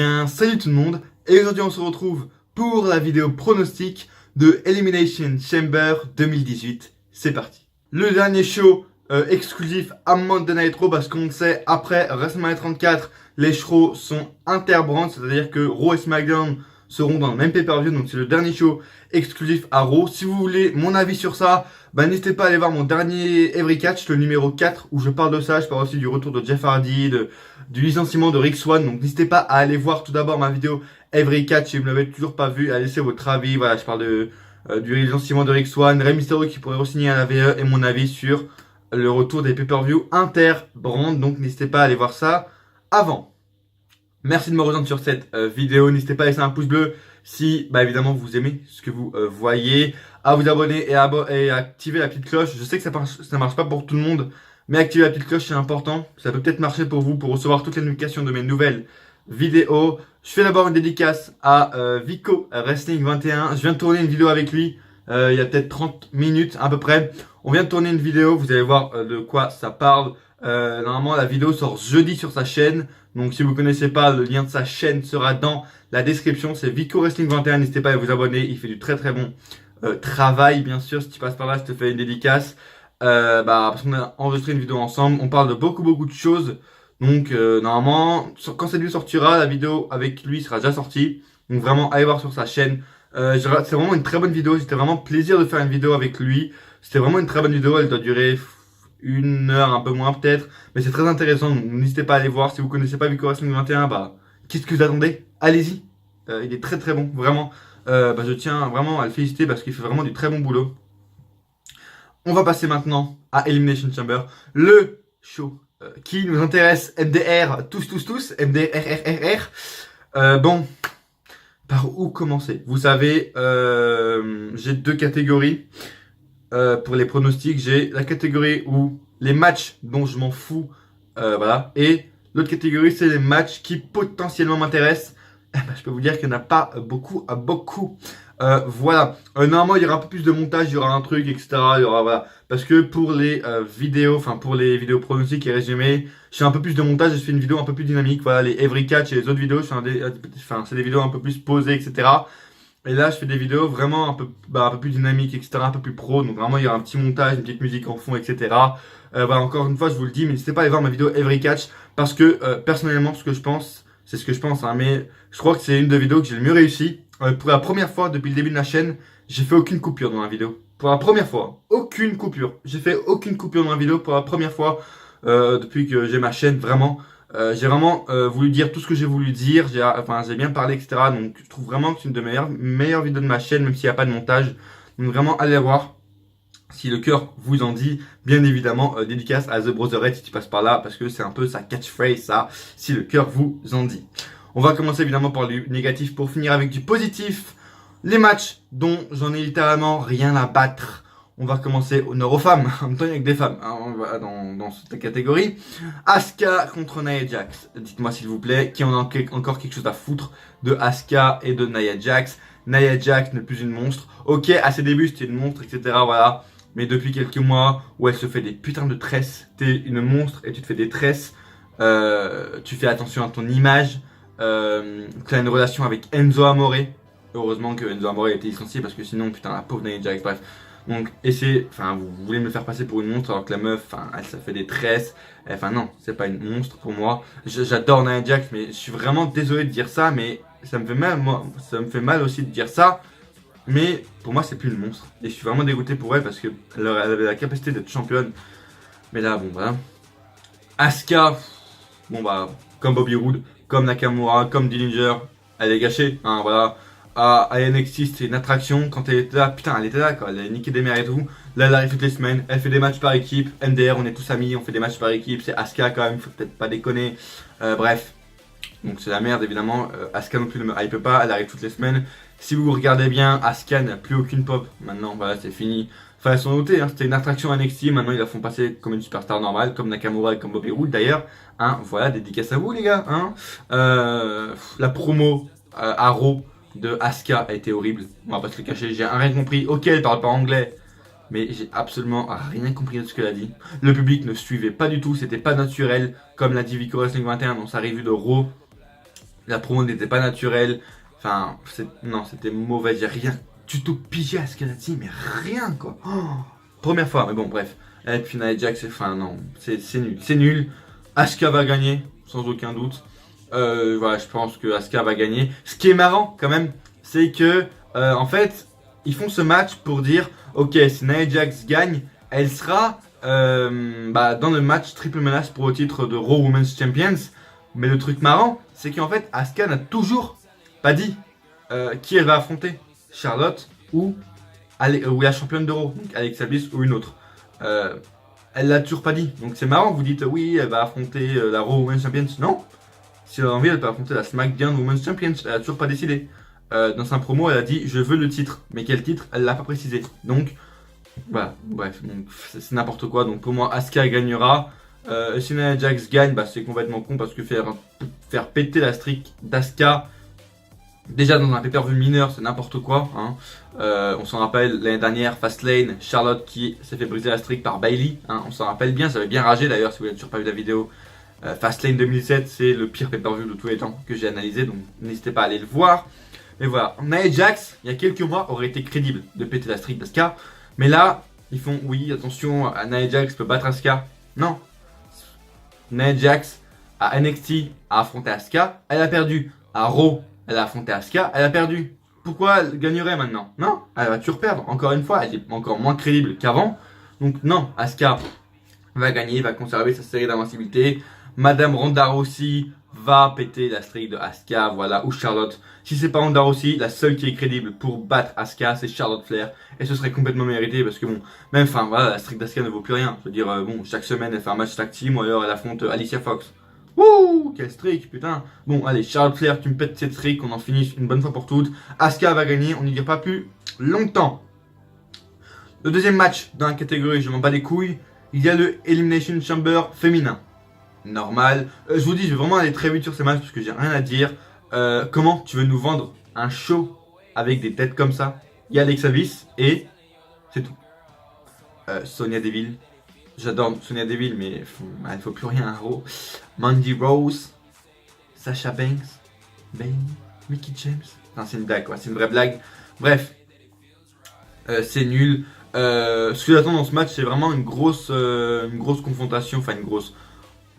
Bien, salut tout le monde, et aujourd'hui on se retrouve pour la vidéo pronostic de Elimination Chamber 2018. C'est parti. Le dernier show exclusif à Monday Night Raw, parce qu'on le sait, après WrestleMania 34, les shows sont interbrands, c'est-à-dire que Raw et SmackDown seront dans le même pay-per-view, donc c'est le dernier show exclusif à Raw. Si vous voulez mon avis sur ça, n'hésitez pas à aller voir mon dernier Every Catch, le numéro 4, où je parle de ça. Je parle aussi du retour de Jeff Hardy, du licenciement de Rick Swann. Donc n'hésitez pas à aller voir tout d'abord ma vidéo Every Catch si vous ne l'avez toujours pas vu, à laisser votre avis. Voilà, je parle du licenciement de Rick Swann, Rey Mysterio qui pourrait re-signer à la VE, et mon avis sur le retour des pay-per-view inter-brand. Donc n'hésitez pas à aller voir ça avant. Merci de me rejoindre sur cette vidéo. N'hésitez pas à laisser un pouce bleu si évidemment vous aimez ce que vous voyez, à vous abonner et à activer la petite cloche. Je sais que ça marche pas pour tout le monde, mais activer la petite cloche c'est important. Ça peut peut-être marcher pour vous pour recevoir toutes les notifications de mes nouvelles vidéos. Je fais d'abord une dédicace à Vico Wrestling 21. Je viens de tourner une vidéo avec lui il y a peut-être 30 minutes à peu près. On vient de tourner une vidéo, vous allez voir de quoi ça parle. Normalement la vidéo sort jeudi sur sa chaîne. Donc si vous ne connaissez pas, le lien de sa chaîne sera dans la description. C'est Vico Wrestling 21, n'hésitez pas à vous abonner. Il fait du très très bon travail, bien sûr. Si tu passes par là, je te fais une dédicace. Parce qu'on a enregistré une vidéo ensemble. On parle de beaucoup de choses. Donc normalement, quand cette vidéo sortira, la vidéo avec lui sera déjà sortie. Donc vraiment, allez voir sur sa chaîne. C'est vraiment une très bonne vidéo. C'était vraiment plaisir de faire une vidéo avec lui. C'était vraiment une très bonne vidéo. Elle doit durer 1 heure, un peu moins peut-être, mais c'est très intéressant, donc n'hésitez pas à aller voir. Si vous connaissez pas Vico Wrestling 21, qu'est-ce que vous attendez? Allez-y, il est très très bon, vraiment. Je tiens vraiment à le féliciter parce qu'il fait vraiment du très bon boulot. On va passer maintenant à Elimination Chamber, le show qui nous intéresse, MDR, tous, MDR. Bon, par où commencer? Vous savez, j'ai 2 catégories. Pour les pronostics, j'ai la catégorie où les matchs dont je m'en fous, voilà, et l'autre catégorie c'est les matchs qui potentiellement m'intéressent. Je peux vous dire qu'il n'y en a pas beaucoup. Voilà, normalement il y aura un peu plus de montage, il y aura un truc, etc. Il y aura, voilà, parce que pour les vidéos, pour les vidéos pronostics et résumés, je fais un peu plus de montage, je fais une vidéo un peu plus dynamique. Voilà, les Every Catch et les autres vidéos, c'est des vidéos un peu plus posées, etc. Et là, je fais des vidéos vraiment un peu plus dynamiques, etc., un peu plus pro. Donc vraiment, il y a un petit montage, une petite musique en fond, etc. Encore une fois, je vous le dis, mais n'hésitez pas à aller voir ma vidéo Every Catch, parce que personnellement, ce que je pense, c'est ce que je pense, mais je crois que c'est une des vidéos que j'ai le mieux réussi. Pour la première fois depuis le début de la chaîne, j'ai fait aucune coupure dans la vidéo. Pour la première fois, aucune coupure. J'ai fait aucune coupure dans la vidéo pour la première fois depuis que j'ai ma chaîne, vraiment. J'ai vraiment voulu dire tout ce que j'ai voulu dire, j'ai bien parlé, etc. Donc je trouve vraiment que c'est une de mes meilleures vidéos de ma chaîne, même s'il n'y a pas de montage. Donc vraiment, allez voir si le cœur vous en dit. Bien évidemment, dédicace à The Brotherhead si tu passes par là, parce que c'est un peu sa catchphrase, ça, si le cœur vous en dit. On va commencer évidemment par du négatif pour finir avec du positif. Les matchs dont j'en ai littéralement rien à battre. On va commencer honneur aux femmes. En même temps, il y a que des femmes on va dans cette catégorie. Asuka contre Nia Jax. Dites-moi s'il vous plaît, qui en a encore quelque chose à foutre de Asuka et de Nia Jax. Nia Jax n'est plus une monstre. Ok, à ses débuts, c'était une monstre, etc. Voilà. Mais depuis quelques mois où elle se fait des putains de tresses, t'es une monstre et tu te fais des tresses. Tu fais attention à ton image. Tu as une relation avec Enzo Amore. Heureusement que Enzo Amore a été licencié parce que sinon, putain, la pauvre Nia Jax, bref. Donc, vous voulez me faire passer pour une monstre alors que la meuf, elle se fait des tresses. Non, c'est pas une monstre pour moi. J'adore Nia Jax, mais je suis vraiment désolé de dire ça, mais ça me fait mal, moi, ça me fait mal aussi de dire ça. Mais pour moi, c'est plus une monstre. Et je suis vraiment dégoûté pour elle parce qu'elle avait la capacité d'être championne. Mais là, voilà. Asuka, comme Bobby Roode, comme Nakamura, comme Dillinger, elle est gâchée, voilà. À NXT, c'était une attraction. Quand elle était là, putain, elle était là, quoi. Elle a niqué des mères et tout. Là, elle arrive toutes les semaines. Elle fait des matchs par équipe. MDR, on est tous amis, on fait des matchs par équipe. C'est Asuka quand même, faut peut-être pas déconner. Bref. Donc c'est la merde, évidemment. Asuka non plus ne me hype pas. Elle arrive toutes les semaines. Si vous regardez bien, Asuka n'a plus aucune pop. Maintenant, voilà, c'est fini. Enfin, elles sont notées, c'était une attraction à NXT. Maintenant, ils la font passer comme une superstar normale, comme Nakamura et comme Bobby Roode d'ailleurs. Voilà, dédicace à vous, les gars. La promo à Raw de Asuka a été horrible. On va pas se le cacher, j'ai rien compris. Ok, elle parle pas anglais, mais j'ai absolument rien compris de ce qu'elle a dit. Le public ne suivait pas du tout, c'était pas naturel, comme l'a dit Vico Wrestling 21 dans sa review de Raw. La promo n'était pas naturelle. Enfin, non, c'était mauvais. J'ai rien du tout pigé à Asuka là-dessus, mais rien quoi. Oh, première fois, mais bon, bref. Et puis Nia Jax, enfin non, c'est nul. C'est nul. Asuka va gagner, sans aucun doute. Voilà, je pense que Asuka va gagner. Ce qui est marrant quand même, c'est que en fait, ils font ce match pour dire, ok, si Nia Jax gagne, elle sera dans le match triple menace pour le titre de Raw Women's Champions. Mais le truc marrant, c'est qu'en fait, Asuka n'a toujours pas dit qui elle va affronter, Charlotte ou la championne de Raw, donc Alexa Bliss ou une autre. Elle l'a toujours pas dit. Donc c'est marrant, vous dites oui, elle va affronter la Raw Women's Champions. Non, si elle a envie, elle peut affronter la SmackDown Women's Champions. Elle a toujours pas décidé. Dans sa promo, elle a dit je veux le titre, mais quel titre, elle l'a pas précisé. Donc voilà, bref, c'est n'importe quoi. Donc pour moi, Asuka gagnera. Si Nia Jax gagne, c'est complètement con parce que faire péter la streak d'Asuka, déjà dans un pay-per-view mineur, c'est n'importe quoi. Hein. On s'en rappelle l'année dernière, Fastlane, Charlotte qui s'est fait briser la streak par Bayley. Hein. On s'en rappelle bien, ça avait bien ragé d'ailleurs si vous n'avez toujours pas vu la vidéo. Fastlane 2007, c'est le pire pay-per-view de tous les temps que j'ai analysé, donc n'hésitez pas à aller le voir. Mais voilà, Nia Jax, il y a quelques mois, aurait été crédible de péter la streak d'Asuka. Mais là, ils font, oui, attention, Nia Jax peut battre Asuka. Non. Nia Jax, à NXT, a affronté Asuka. Elle a perdu. À Raw, elle a affronté Asuka. Elle a perdu. Pourquoi elle gagnerait maintenant? Non, elle va toujours perdre. Encore une fois, elle est encore moins crédible qu'avant. Donc non, Asuka va gagner, va conserver sa série d'invincibilité. Madame Ronda Rousey va péter la streak de Asuka, voilà, ou Charlotte. Si c'est pas Ronda Rousey, la seule qui est crédible pour battre Asuka, c'est Charlotte Flair. Et ce serait complètement mérité parce que bon, même, enfin voilà, la streak d'Asuka ne vaut plus rien. Je veux dire, bon, chaque semaine elle fait un match tag team ou alors elle affronte Alicia Fox. Wouh, quelle streak, putain. Bon, allez, Charlotte Flair, tu me pètes cette streak, on en finisse une bonne fois pour toutes. Asuka va gagner, on n'y dit pas plus longtemps. Le deuxième match dans la catégorie, je m'en bats les couilles, il y a le Elimination Chamber féminin. Normal. Je vous dis, je vais vraiment aller très vite sur ces matchs parce que j'ai rien à dire. Comment tu veux nous vendre un show avec des têtes comme ça? Il y a Alexa Bliss et c'est tout. Sonya Deville. J'adore Sonya Deville, mais il faut plus rien à Raw. Mandy Rose, Sasha Banks, Mickie James. Non, c'est une blague quoi, c'est une vraie blague. Bref, c'est nul. Ce que j'attends dans ce match, c'est vraiment une grosse confrontation,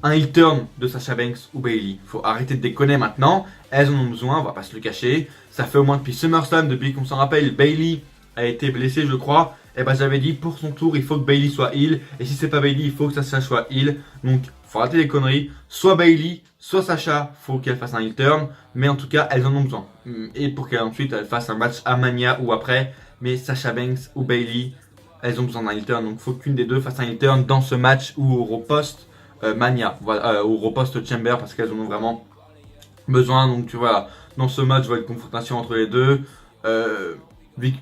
un heel turn de Sasha Banks ou Bayley. Faut arrêter de déconner maintenant. Elles en ont besoin, on va pas se le cacher. Ça fait au moins depuis SummerSlam, depuis qu'on s'en rappelle, Bayley a été blessée, je crois. Et j'avais dit pour son tour, il faut que Bayley soit heel. Et si c'est pas Bayley, il faut que Sasha soit heel. Donc, faut arrêter les conneries. Soit Bayley, soit Sasha, faut qu'elle fasse un heel turn. Mais en tout cas, elles en ont besoin. Et pour qu'elle ensuite elle fasse un match à Mania ou après. Mais Sasha Banks ou Bayley, elles ont besoin d'un heel turn. Donc, faut qu'une des deux fasse un heel turn dans ce match ou au post Mania, voilà, ou au post Chamber parce qu'elles en ont vraiment besoin. Donc voilà, dans ce match, je vois une confrontation entre les deux.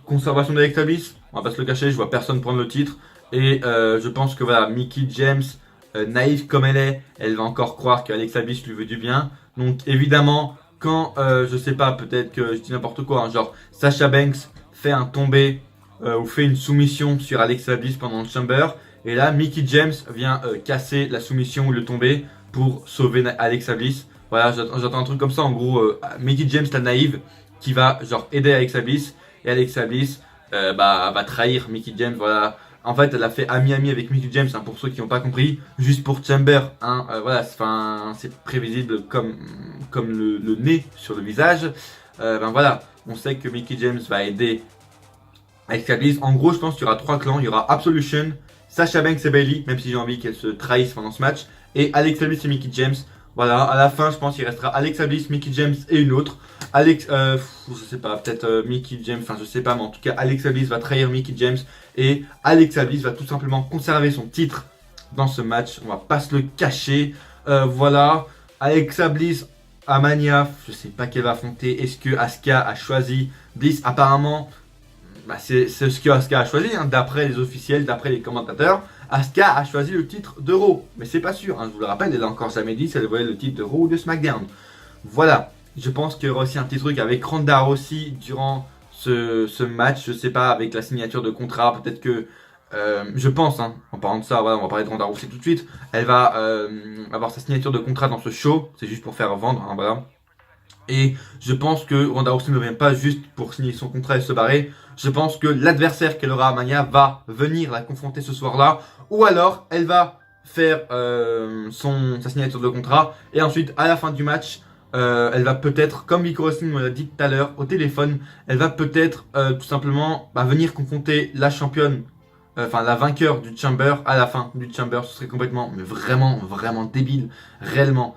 Conservation d'Alexa Bliss, on va pas se le cacher, je vois personne prendre le titre. Et je pense que voilà, Mickie James, naïve comme elle est, elle va encore croire qu'Alexa Bliss lui veut du bien. Donc évidemment, quand je sais pas, peut-être que je dis n'importe quoi, hein, genre Sasha Banks fait un tombé ou fait une soumission sur Alexa Bliss pendant le Chamber. Et là, Mickie James vient casser la soumission ou le tombé pour sauver Alexa Bliss. Voilà, j'attends un truc comme ça. En gros, Mickie James, la naïve, qui va genre aider Alexa Bliss. Et Alexa Bliss va trahir Mickie James. Voilà. En fait, elle a fait ami-ami avec Mickie James, hein, pour ceux qui n'ont pas compris. Juste pour Chamber. Hein, voilà, c'est prévisible comme le nez sur le visage. Voilà, on sait que Mickie James va aider Alexa Bliss. En gros, je pense qu'il y aura 3 clans. Il y aura Absolution, Sasha Banks et Bayley, même si j'ai envie qu'elles se trahissent pendant ce match. Et Alexa Bliss et Mickie James. Voilà, à la fin, je pense qu'il restera Alexa Bliss, Mickie James et une autre. Je sais pas, peut-être Mickie James, enfin je sais pas, mais en tout cas, Alexa Bliss va trahir Mickie James. Et Alexa Bliss va tout simplement conserver son titre dans ce match. On va pas se le cacher. Voilà, Alexa Bliss à Mania, je sais pas qu'elle va affronter. Est-ce que Asuka a choisi Bliss? Apparemment, c'est ce que Asuka a choisi, hein, d'après les officiels, d'après les commentateurs. Asuka a choisi le titre de Raw, mais c'est pas sûr, hein, je vous le rappelle, elle a encore jamais dit si elle voulait le titre de Raw ou de SmackDown. Voilà, je pense qu'il y aura aussi un petit truc avec Ronda Rousey durant ce match, je sais pas, avec la signature de contrat, peut-être que, je pense, hein, en parlant de ça, voilà, on va parler de Ronda Rousey tout de suite, elle va avoir sa signature de contrat dans ce show, c'est juste pour faire vendre, hein, voilà. Et je pense que Ronda Rousey ne vient pas juste pour signer son contrat et se barrer. Je pense que l'adversaire qu'elle aura à Mania va venir la confronter ce soir-là. Ou alors, elle va faire sa signature de contrat. Et ensuite, à la fin du match, elle va peut-être, comme Vico Wrestling me l'a dit tout à l'heure au téléphone, elle va peut-être tout simplement venir confronter la championne, enfin la vainqueur du Chamber à la fin du Chamber. Ce serait complètement, mais vraiment débile, réellement,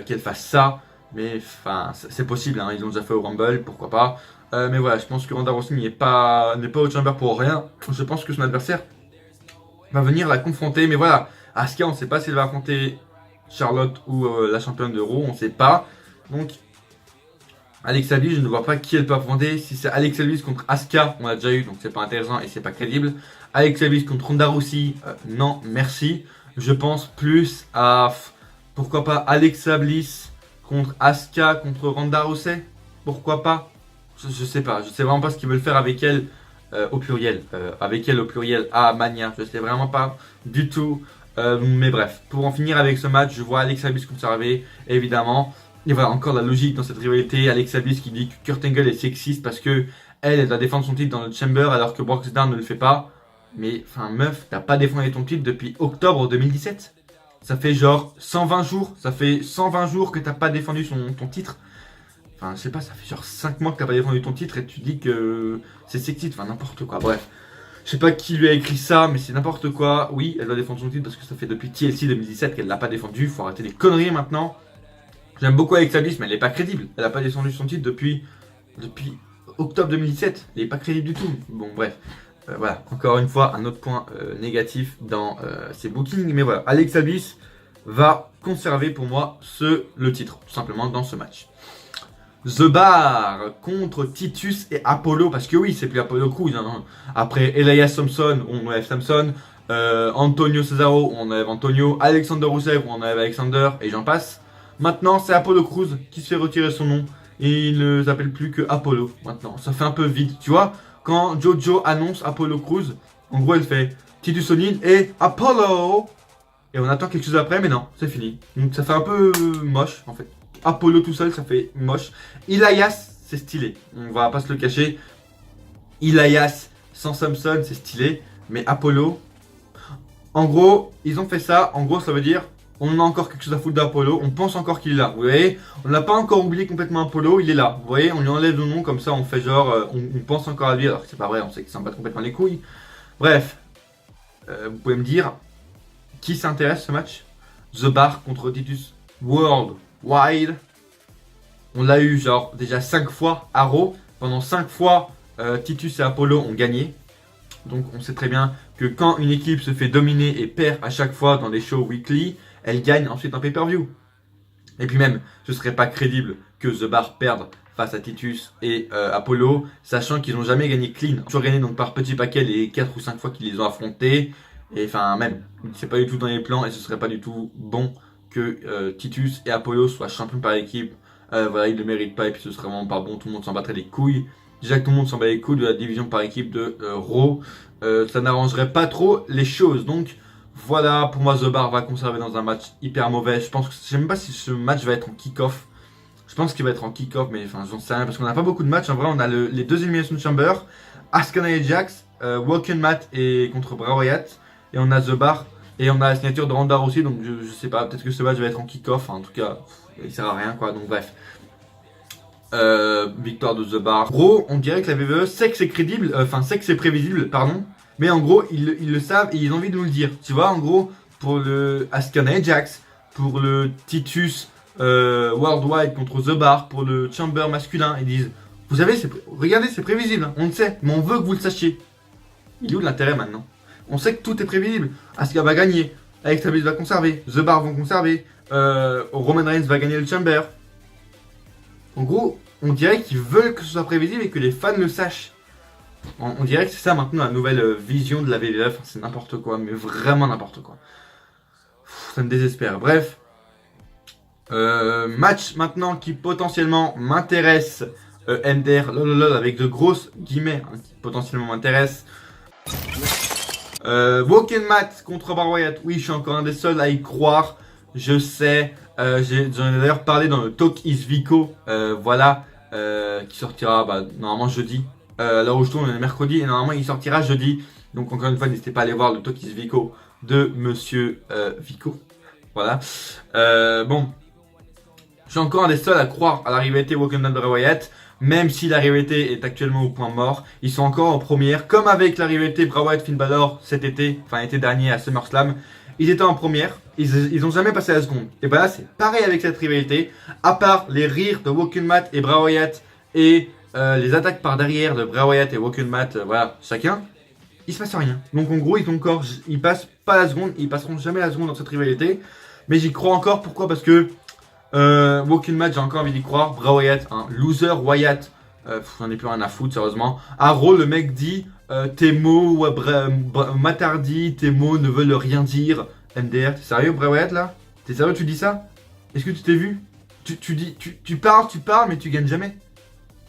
qu'elle fasse ça. Mais enfin, c'est possible, hein, ils l'ont déjà fait au Rumble, pourquoi pas. Mais voilà, je pense que Ronda Rousey n'est pas au Chamber pour rien. Je pense que son adversaire va venir la confronter. Mais voilà, Asuka, on ne sait pas si elle va affronter Charlotte ou la championne de Raw, on ne sait pas. Donc, Alexa Bliss, je ne vois pas qui elle peut affronter. Si c'est Alexa Bliss contre Asuka, on l'a déjà eu, donc c'est pas intéressant et c'est pas crédible. Alexa Bliss contre Ronda Rousey, non, merci. Je pense plus à, pourquoi pas, Alexa Bliss contre Asuka, contre Ronda Rousey, pourquoi pas. Je sais pas, je sais vraiment pas ce qu'ils veulent faire avec elle au pluriel. Avec elle au pluriel à Mania, je sais vraiment pas du tout. Mais bref, pour en finir avec ce match, je vois Alexa Bliss conserver, évidemment. Et voilà, encore la logique dans cette rivalité. Alexa Bliss qui dit que Kurt Angle est sexiste parce que elle doit défendre son titre dans le Chamber alors que Brock Lesnar ne le fait pas. Mais enfin, meuf, t'as pas défendu ton titre depuis octobre 2017. Ça fait genre 120 jours. Ça fait 120 jours que t'as pas défendu ton titre. Enfin, je sais pas, ça fait genre 5 mois que t'as pas défendu ton titre et tu dis que c'est sexiste. Enfin, n'importe quoi. Bref. Je sais pas qui lui a écrit ça, mais c'est n'importe quoi. Oui, elle doit défendre son titre parce que ça fait depuis TLC 2017 qu'elle l'a pas défendu. Faut arrêter les conneries maintenant. J'aime beaucoup Alexa Bliss, mais elle n'est pas crédible. Elle n'a pas descendu son titre depuis octobre 2017. Elle n'est pas crédible du tout. Bon, bref. Voilà, encore une fois, un autre point négatif dans ses bookings. Mais voilà, Alexa Bliss va conserver pour moi le titre, tout simplement, dans ce match. The Bar contre Titus et Apollo. Parce que oui, c'est plus Apollo Crews. Hein. Après Elias Thompson, on enlève Thompson. Antonio Cesaro, on enlève Antonio. Alexander Rusev, on enlève Alexander. Et j'en passe. Maintenant, c'est Apollo Crews qui se fait retirer son nom et il ne s'appelle plus que Apollo. Maintenant, ça fait un peu vide, tu vois. Quand Jojo annonce Apollo Crews, en gros, elle fait Titus O'Neil et Apollo. Et on attend quelque chose après, mais non, c'est fini. Donc ça fait un peu moche, en fait. Apollo tout seul, ça fait moche. Elias, c'est stylé. On va pas se le cacher. Elias sans Samson, c'est stylé. Mais Apollo, en gros, ils ont fait ça. En gros, ça veut dire on a encore quelque chose à foutre d'Apollo, on pense encore qu'il est là, vous voyez. On n'a pas encore oublié complètement Apollo, il est là, vous voyez. On lui enlève le nom, comme ça on fait genre, on pense encore à lui, alors que c'est pas vrai, on sait qu'il s'en bat complètement les couilles. Bref, vous pouvez me dire, qui s'intéresse ce match? The Bar contre Titus Worldwide. On l'a eu genre déjà 5 fois à Raw. Pendant 5 fois, Titus et Apollo ont gagné. Donc on sait très bien que quand une équipe se fait dominer et perd à chaque fois dans les shows weekly, elle gagne ensuite un pay-per-view. Et puis même, ce serait pas crédible que The Bar perde face à Titus et Apollo, sachant qu'ils n'ont jamais gagné clean. Toujours gagné donc par petit paquet les 4 ou 5 fois qu'ils les ont affrontés. Et enfin même, c'est pas du tout dans les plans et ce serait pas du tout bon que Titus et Apollo soient champions par équipe. Voilà, ils ne le méritent pas et puis ce serait vraiment pas bon, tout le monde s'en battrait les couilles. Déjà que tout le monde s'en bat les couilles de la division par équipe de Raw, ça n'arrangerait pas trop les choses. Donc voilà, pour moi The Bar va conserver dans un match hyper mauvais. Je pense que, je sais même pas si ce match va être en kick-off. Je pense qu'il va être en kick-off, mais enfin j'en sais rien parce qu'on n'a pas beaucoup de matchs. En vrai, on a les deux Elimination Chamber, Asuka et Jax, Walken Matt et contre Bray Wyatt, et on a The Bar et on a la signature de Ronda aussi. Donc je sais pas, peut-être que ce match va être en kick-off. Enfin, en tout cas, il sert à rien quoi. Donc bref. Victoire de The Bar. En gros, on dirait que la WWE sait que c'est crédible, sait que c'est prévisible, pardon. Mais en gros, ils le savent et ils ont envie de nous le dire. Tu vois, en gros, pour le Asuka et Jax, pour le Titus Worldwide contre The Bar, pour le Chamber masculin, ils disent vous savez, regardez, c'est prévisible, hein, on le sait, mais on veut que vous le sachiez. Il est où l'intérêt maintenant? On sait que tout est prévisible. Asuka va gagner, Alexa Bliss va conserver, The Bar vont conserver, Roman Reigns va gagner le Chamber. En gros, on dirait qu'ils veulent que ce soit prévisible et que les fans le sachent. On dirait que c'est ça maintenant la nouvelle vision de la WWE. Enfin, c'est n'importe quoi, mais vraiment n'importe quoi. Ça me désespère. Bref. Match maintenant qui potentiellement m'intéresse. MDR, lololol, avec de grosses guillemets, hein, qui potentiellement m'intéresse. Walken Matt contre Bray Wyatt. Oui, je suis encore un des seuls à y croire. Je sais. J'en ai d'ailleurs parlé dans le Talk is Vico, voilà, qui sortira normalement jeudi. Là où je tourne, on est mercredi et normalement il sortira jeudi. Donc encore une fois, n'hésitez pas à aller voir le Talk is Vico de Monsieur Vico. Voilà. Bon, je suis encore un des seuls à croire à la rivalité Woken de Bray Wyatt. Même si la rivalité est actuellement au point mort, ils sont encore en première, comme avec la rivalité Bray Wyatt-Finn Balor cet été, enfin l'été dernier à SummerSlam. Ils étaient en première, ils ont jamais passé la seconde. Et bah là c'est pareil avec cette rivalité, à part les rires de Woken Matt et Bray Wyatt et les attaques par derrière de Bray Wyatt et Woken Matt, voilà, chacun, il se passe rien. Donc en gros ils passent pas la seconde, ils passeront jamais la seconde dans cette rivalité. Mais j'y crois encore, pourquoi? Parce que Woken Matt, j'ai encore envie d'y croire. Bray Wyatt, un loser Wyatt, j'en ai plus rien à foutre, sérieusement. À Raw, le mec dit tes mots, Matt Hardy, tes mots ne veulent rien dire. MDR, t'es sérieux, Bray Wyatt là? T'es sérieux, tu dis ça? Est-ce que tu t'es vu? Tu parles, mais tu gagnes jamais.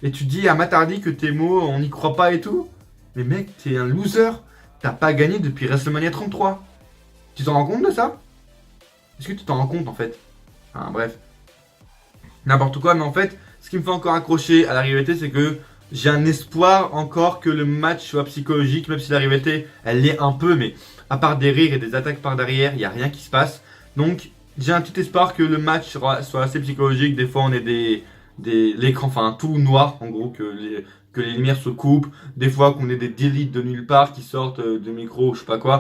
Et tu dis à Matt Hardy que tes mots, on n'y croit pas et tout. Mais mec, t'es un loser. T'as pas gagné depuis WrestleMania 33. Tu t'en rends compte de ça? Est-ce que tu t'en rends compte en fait? Enfin bref. N'importe quoi, mais en fait, ce qui me fait encore accrocher à la rivalité, c'est que j'ai un espoir encore que le match soit psychologique, même si la rivalité, elle l'est un peu, mais à part des rires et des attaques par derrière, il n'y a rien qui se passe. Donc, j'ai un petit espoir que le match soit assez psychologique. Des fois, on est l'écran, enfin tout noir, en gros, que les lumières se coupent. Des fois, qu'on ait des deletes de nulle part qui sortent de micro ou je sais pas quoi.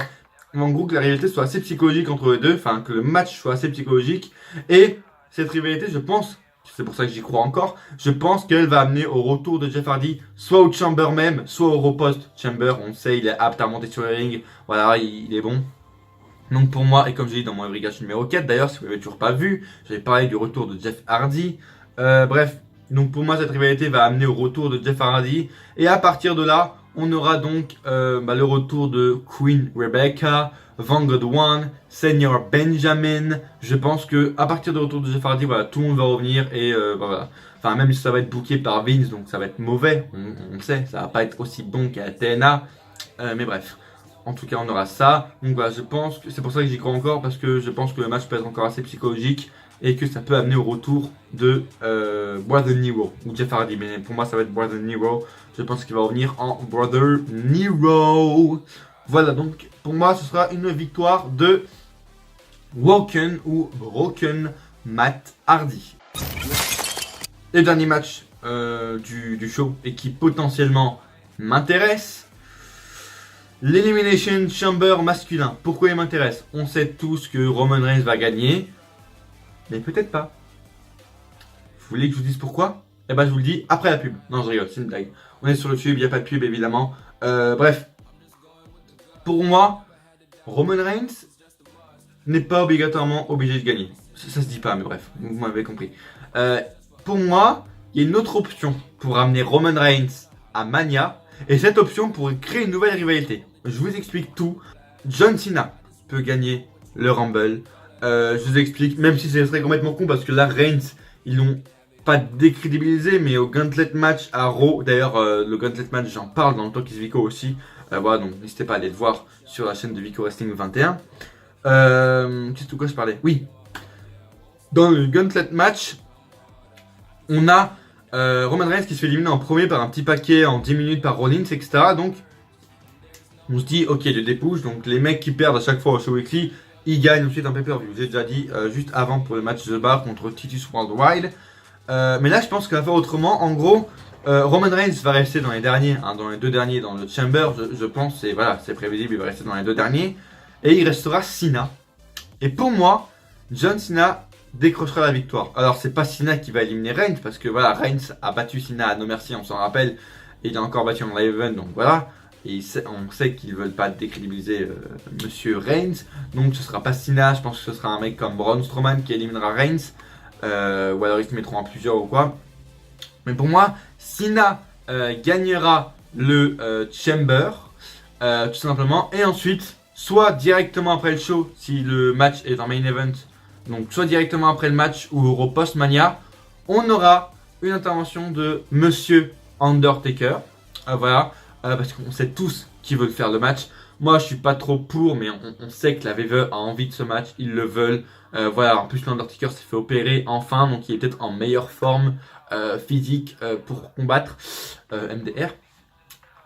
En gros, que la rivalité soit assez psychologique entre les deux, enfin, que le match soit assez psychologique. Et cette rivalité, je pense, c'est pour ça que j'y crois encore, je pense qu'elle va amener au retour de Jeff Hardy, soit au Chamber même, soit au Raw Post Chamber. On sait, il est apte à monter sur le ring, voilà, il est bon. Donc pour moi, et comme j'ai dit dans mon abrégage numéro 4, d'ailleurs, si vous l'avez toujours pas vu, j'avais parlé du retour de Jeff Hardy. Bref, donc pour moi, cette rivalité va amener au retour de Jeff Hardy. Et à partir de là, on aura donc le retour de Queen Rebecca, Vanguard One, Senior Benjamin. Je pense que à partir du retour de Jeff Hardy, voilà, tout le monde va revenir et voilà. Enfin, même si ça va être booké par Vince, donc ça va être mauvais, on sait, ça va pas être aussi bon qu'à TNA. Mais bref, en tout cas, on aura ça. Donc voilà, je pense que c'est pour ça que j'y crois encore, parce que je pense que le match peut être encore assez psychologique et que ça peut amener au retour de Brother Nero ou Jeff Hardy. Mais pour moi, ça va être Brother Nero. Je pense qu'il va revenir en Brother Nero. Voilà, donc pour moi, ce sera une victoire de Woken ou Broken Matt Hardy. Et le dernier match du show et qui potentiellement m'intéresse, l'Elimination Chamber masculin. Pourquoi il m'intéresse? On sait tous que Roman Reigns va gagner, mais peut-être pas. Vous voulez que je vous dise pourquoi? Eh ben je vous le dis après la pub. Non, je rigole, c'est une blague. On est sur le tube, il n'y a pas de pub évidemment. Bref. Pour moi, Roman Reigns n'est pas obligatoirement obligé de gagner. Ça se dit pas, mais bref, vous m'avez compris. Pour moi, il y a une autre option pour ramener Roman Reigns à Mania. Et cette option pourrait créer une nouvelle rivalité. Je vous explique tout. John Cena peut gagner le Rumble. Je vous explique, même si ce serait complètement con parce que là, Reigns, ils l'ont pas décrédibilisé, mais au Gauntlet Match à Raw. D'ailleurs, le Gauntlet Match, j'en parle dans le Talk is Vico aussi. Voilà, donc n'hésitez pas à aller le voir sur la chaîne de Vico Wrestling 21. Qu'est-ce de quoi je parlais? Oui. Dans le Gauntlet Match, on a Roman Reigns qui se fait éliminer en premier par un petit paquet en 10 minutes par Rollins, etc. Donc, on se dit, ok, le dépouche. Donc, les mecs qui perdent à chaque fois au Show Weekly, ils gagnent ensuite un pay-per-view. J'ai déjà dit juste avant pour le match The Bar contre Titus Worldwide. Mais là, je pense qu'on va faire autrement. En gros, Roman Reigns va rester dans les derniers, hein, dans les deux derniers dans le Chamber. Je pense, et voilà, c'est prévisible, il va rester dans les deux derniers. Et il restera Cena. Et pour moi, John Cena décrochera la victoire. Alors c'est pas Cena qui va éliminer Reigns parce que voilà, Reigns a battu Cena à No Mercy, on s'en rappelle, et il a encore battu en live event, donc voilà. Et on sait qu'ils veulent pas décrédibiliser Monsieur Reigns, donc ce sera pas Cena. Je pense que ce sera un mec comme Braun Strowman qui éliminera Reigns, ou alors ils se mettront en plusieurs ou quoi. Mais pour moi, Cena gagnera le Chamber, tout simplement, et ensuite, soit directement après le show, si le match est en main event. Donc soit directement après le match ou au post-mania, on aura une intervention de Monsieur Undertaker. Voilà, parce qu'on sait tous qui veut faire le match. Moi, je suis pas trop pour, mais on sait que la VVE a envie de ce match, ils le veulent. Voilà, en plus l'Undertaker s'est fait opérer enfin, donc il est peut-être en meilleure forme physique pour combattre MDR.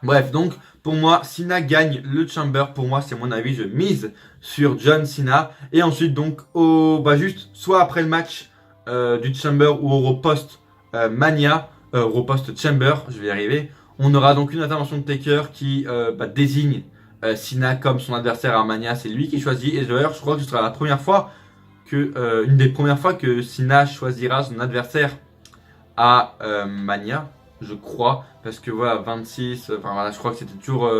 Bref, donc pour moi, Cena gagne le Chamber. Pour moi, c'est mon avis, je mise sur John Cena. Et ensuite, donc, juste soit après le match du Chamber ou au post Mania, au post Chamber, je vais y arriver. On aura donc une intervention de Taker qui désigne Cena comme son adversaire à Mania. C'est lui qui choisit. Et d'ailleurs, je crois que ce sera la première fois une des premières fois que Cena choisira son adversaire à Mania, je crois, parce que voilà, 26, enfin voilà, je crois que c'était toujours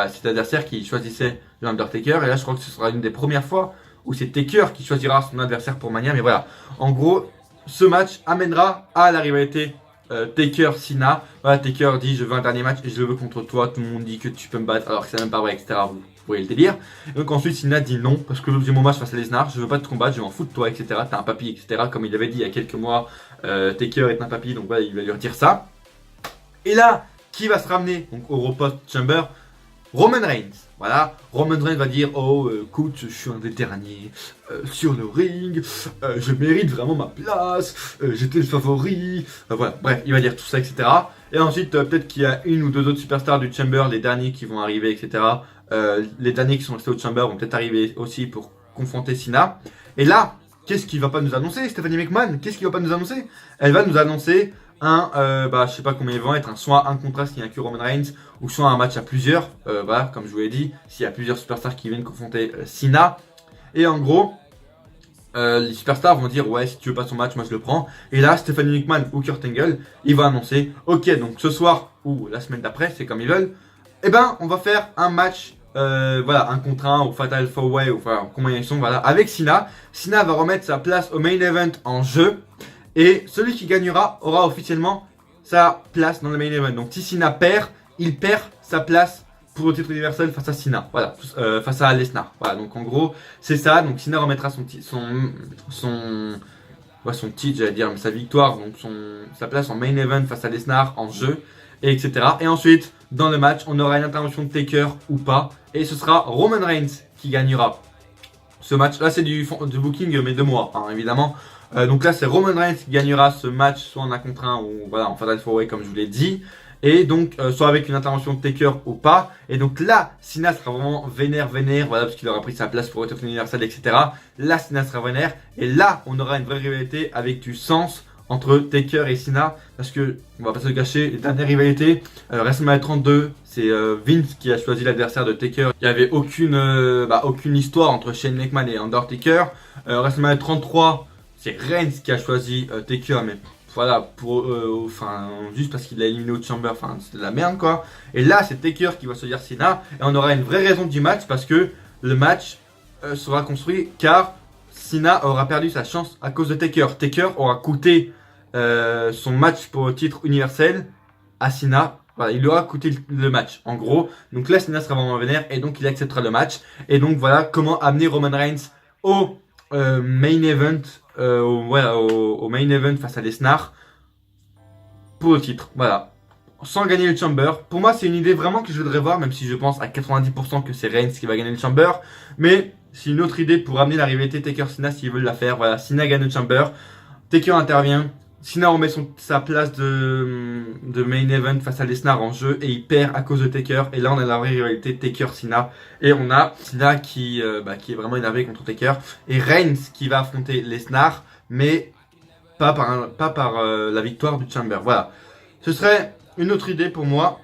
cet adversaire qui choisissait l'Undertaker, et là je crois que ce sera une des premières fois où c'est Taker qui choisira son adversaire pour Mania, mais voilà, en gros, ce match amènera à la rivalité Taker-Cena. Voilà, Taker dit je veux un dernier match et je le veux contre toi, tout le monde dit que tu peux me battre alors que c'est même pas vrai, etc. Vous voyez le délire. Et donc ensuite Cena dit non, parce que j'ai mon match face à Lesnar, je veux pas te combattre, je m'en fous de toi, etc. T'es un papy, etc. Comme il avait dit il y a quelques mois, Taker est un papy, donc voilà, il va lui dire ça. Et là, qui va se ramener donc, au Post Chamber? Roman Reigns. Voilà, Roman Reigns va dire oh écoute, je suis un des derniers sur le ring, je mérite vraiment ma place, j'étais le favori, voilà, bref, il va dire tout ça, etc. Et ensuite, peut-être qu'il y a une ou deux autres superstars du Chamber, les derniers qui vont arriver, etc. Les derniers qui sont restés au Chamber vont peut-être arriver aussi pour confronter Cena. Et là, qu'est-ce qu'il va pas nous annoncer, Stephanie McMahon? Qu'est-ce qu'il va pas nous annoncer? Elle va nous annoncer je sais pas combien ils vont être, soit un contrat s'il n'y a que Roman Reigns, ou soit un match à plusieurs, voilà, comme je vous l'ai dit, s'il y a plusieurs superstars qui viennent confronter Cena. Et en gros, les superstars vont dire ouais, si tu veux pas son match, moi je le prends. Et là, Stephanie McMahon ou Kurt Angle, ils vont annoncer ok, donc ce soir ou la semaine d'après, c'est comme ils veulent, et on va faire un match. Voilà, un contre un ou Fatal 4-Way, ou enfin, comment ils sont, voilà, avec Cena. Cena va remettre sa place au main event en jeu. Et celui qui gagnera aura officiellement sa place dans le main event. Donc si Cena perd, il perd sa place pour le titre universel face à Cena. Voilà, face à Lesnar. Voilà, donc en gros, c'est ça. Donc Cena remettra son titre, j'allais dire, mais sa victoire, donc sa place en main event face à Lesnar en jeu, et etc. Et ensuite, dans le match, on aura une intervention de Taker ou pas. Et ce sera Roman Reigns qui gagnera ce match. Là, c'est du booking, mais de moi, hein, évidemment. Donc là, c'est Roman Reigns qui gagnera ce match, soit en 1 contre 1 ou voilà, en Fatal 4-Way, comme je vous l'ai dit. Et donc, soit avec une intervention de Taker ou pas. Et donc là, Cena sera vraiment vénère, voilà, parce qu'il aura pris sa place pour le titre universel, etc. Là, Cena sera vénère. Et là, on aura une vraie rivalité avec du sens entre Taker et Cena. Parce que, on va pas se le cacher, les dernières rivalités, WrestleMania 32, c'est Vince qui a choisi l'adversaire de Taker. Il n'y avait aucune histoire entre Shane McMahon et Undertaker. WrestleMania 33, c'est Reigns qui a choisi Taker, mais voilà, juste parce qu'il l'a éliminé au Chamber, c'est de la merde quoi. Et là, c'est Taker qui va choisir Cena, et on aura une vraie raison du match, parce que le match sera construit car Cena aura perdu sa chance à cause de Taker. Taker aura coûté son match pour le titre universel à Cena. Voilà, il lui aura coûté le match, en gros. Donc là, Cena sera vraiment vénère, et donc il acceptera le match. Et donc voilà comment amener Roman Reigns au main event, au main event face à Lesnar pour le titre, voilà, sans gagner le Chamber. Pour moi, c'est une idée vraiment que je voudrais voir, même si je pense à 90% que c'est Reigns qui va gagner le Chamber, mais c'est une autre idée pour amener la rivalité Taker-Cena s'ils veulent la faire. Voilà, Cena gagne le Chamber, Taker intervient, Cena remet sa place de main event face à Lesnar en jeu, et il perd à cause de Taker. Et là, on a la vraie rivalité Taker-Cena. Et on a Cena qui est vraiment énervé contre Taker. Et Reigns qui va affronter Lesnar, mais pas par la victoire du Chamber. Voilà. Ce serait une autre idée pour moi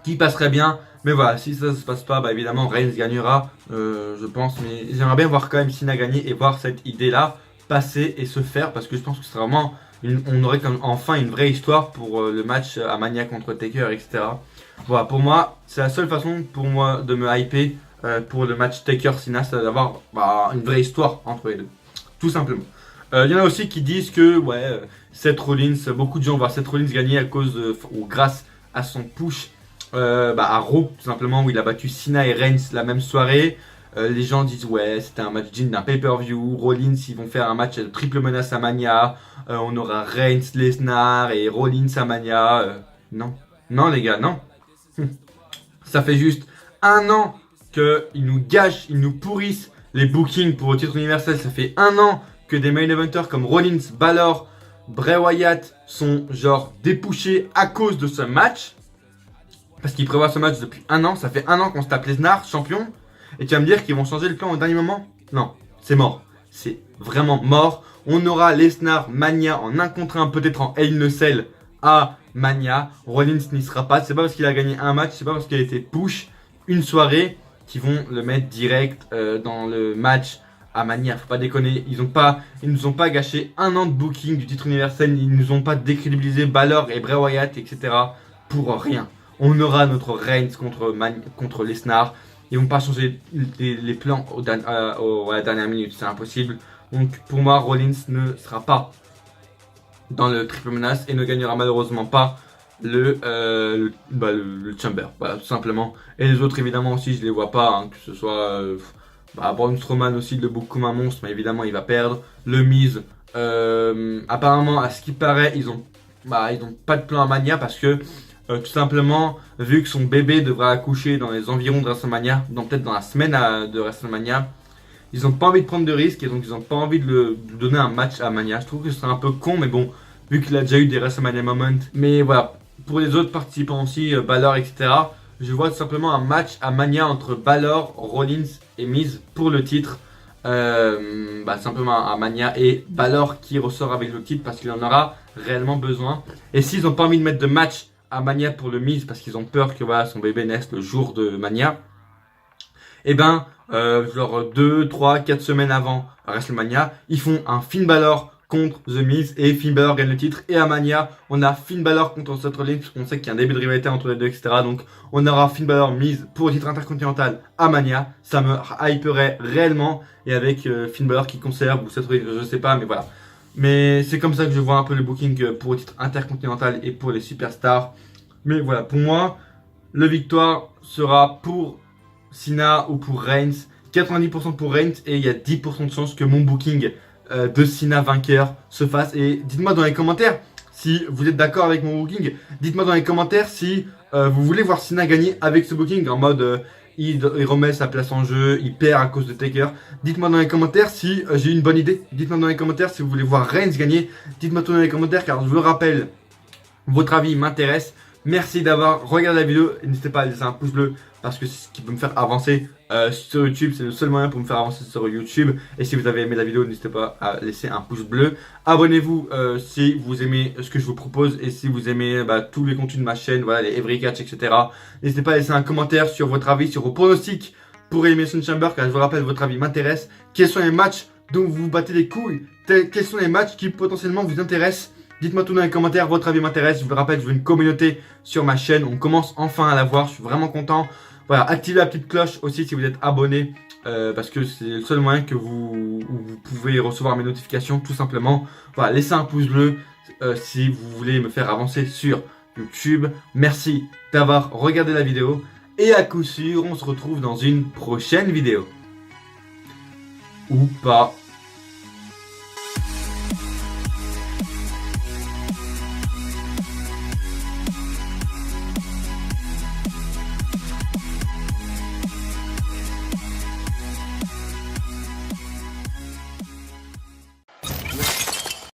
qui passerait bien. Mais voilà, si ça ne se passe pas, évidemment, Reigns gagnera, je pense. Mais j'aimerais bien voir quand même Cena gagner et voir cette idée-là passer et se faire, parce que je pense que c'est vraiment on aurait enfin une vraie histoire pour le match à Mania contre Taker, etc. Voilà, pour moi, c'est la seule façon pour moi de me hyper pour le match Taker-Cena, c'est d'avoir une vraie histoire entre les deux, tout simplement. Il y en a aussi qui disent que Seth Rollins, beaucoup de gens voient Seth Rollins gagner à cause ou grâce à son push à Raw, tout simplement, où il a battu Cena et Reigns la même soirée. Les gens disent c'était un match digne d'un pay-per-view. Rollins, ils vont faire un match de triple menace à Mania. On aura Reigns, Lesnar et Rollins à Mania. Non les gars, non. Ça fait juste un an qu'ils nous gâchent, ils nous pourrissent les bookings pour le titre universel. Ça fait 1 an que des main eventers comme Rollins, Balor, Bray Wyatt sont genre dépouchés à cause de ce match. Parce qu'ils prévoient ce match depuis 1 an. Ça fait 1 an qu'on se tape Lesnar, champion. Et tu vas me dire qu'ils vont changer le plan au dernier moment? Non, c'est mort. C'est vraiment mort. On aura Lesnar Mania en 1 contre 1, peut-être en Hell in a Cell à Mania. Rollins n'y sera pas. C'est pas parce qu'il a gagné un match, c'est pas parce qu'il a été push une soirée qu'ils vont le mettre direct dans le match à Mania. Faut pas déconner. Ils nous ont pas gâché 1 an de booking du titre universel. Ils nous ont pas décrédibilisé Balor et Bray Wyatt, etc. pour rien. On aura notre Reigns contre Lesnar. Ils vont pas changer les plans à la dernière minute, c'est impossible. Donc pour moi, Rollins ne sera pas dans le triple menace et ne gagnera malheureusement pas le Chamber, voilà, tout simplement. Et les autres évidemment aussi, je les vois pas, hein, que ce soit Braun Strowman aussi, le book comme un monstre, mais évidemment il va perdre. Le Miz, apparemment à ce qui paraît, ils ont pas de plan à Mania parce que tout simplement, vu que son bébé devra accoucher dans les environs de WrestleMania, donc peut-être dans la semaine de WrestleMania, ils n'ont pas envie de prendre de risques et donc ils n'ont pas envie de lui donner un match à Mania. Je trouve que ce serait un peu con, mais bon, vu qu'il a déjà eu des WrestleMania moments. Mais voilà, pour les autres participants aussi, Balor, etc., je vois tout simplement un match à Mania entre Balor, Rollins et Miz pour le titre. Simplement à Mania et Balor qui ressort avec le titre parce qu'il en aura réellement besoin. Et s'ils n'ont pas envie de mettre de match à Mania pour le Miz parce qu'ils ont peur que voilà, son bébé naisse le jour de Mania, et genre 2, 3, 4 semaines avant WrestleMania, ils font un Finn Balor contre The Miz et Finn Balor gagne le titre. Et à Mania, on a Finn Balor contre Seth Rollins parce qu'on sait qu'il y a un début de rivalité entre les deux, etc. Donc on aura Finn Balor Miz pour le titre intercontinental à Mania. Ça me hyperait réellement. Et avec Finn Balor qui conserve ou Seth Rollins, je sais pas, mais voilà. Mais c'est comme ça que je vois un peu le booking pour le titre intercontinental et pour les superstars. Mais voilà, pour moi, le victoire sera pour Cena ou pour Reigns. 90% pour Reigns et il y a 10% de chance que mon booking de Cena vainqueur se fasse. Et dites-moi dans les commentaires si vous êtes d'accord avec mon booking. Dites-moi dans les commentaires si vous voulez voir Cena gagner avec ce booking en mode il remet sa place en jeu, il perd à cause de Taker. Dites-moi dans les commentaires si j'ai une bonne idée. Dites-moi dans les commentaires si vous voulez voir Reigns gagner. Dites-moi tout dans les commentaires car je vous le rappelle, votre avis m'intéresse. Merci d'avoir regardé la vidéo. N'hésitez pas à laisser un pouce bleu parce que c'est ce qui peut me faire avancer sur YouTube. C'est le seul moyen pour me faire avancer sur YouTube. Et si vous avez aimé la vidéo, n'hésitez pas à laisser un pouce bleu. Abonnez-vous si vous aimez ce que je vous propose et si vous aimez tous les contenus de ma chaîne, voilà, les Every Catch, etc. N'hésitez pas à laisser un commentaire sur votre avis, sur vos pronostics pour Elimination Chamber, car je vous rappelle, votre avis m'intéresse. Quels sont les matchs dont vous vous battez les couilles? Quels sont les matchs qui potentiellement vous intéressent? Dites-moi tout dans les commentaires, votre avis m'intéresse. Je vous le rappelle, je veux une communauté sur ma chaîne. On commence enfin à la voir, je suis vraiment content. Voilà, activez la petite cloche aussi si vous êtes abonné. Parce que c'est le seul moyen que vous pouvez recevoir mes notifications, tout simplement. Voilà, laissez un pouce bleu si vous voulez me faire avancer sur YouTube. Merci d'avoir regardé la vidéo. Et à coup sûr, on se retrouve dans une prochaine vidéo. Ou pas.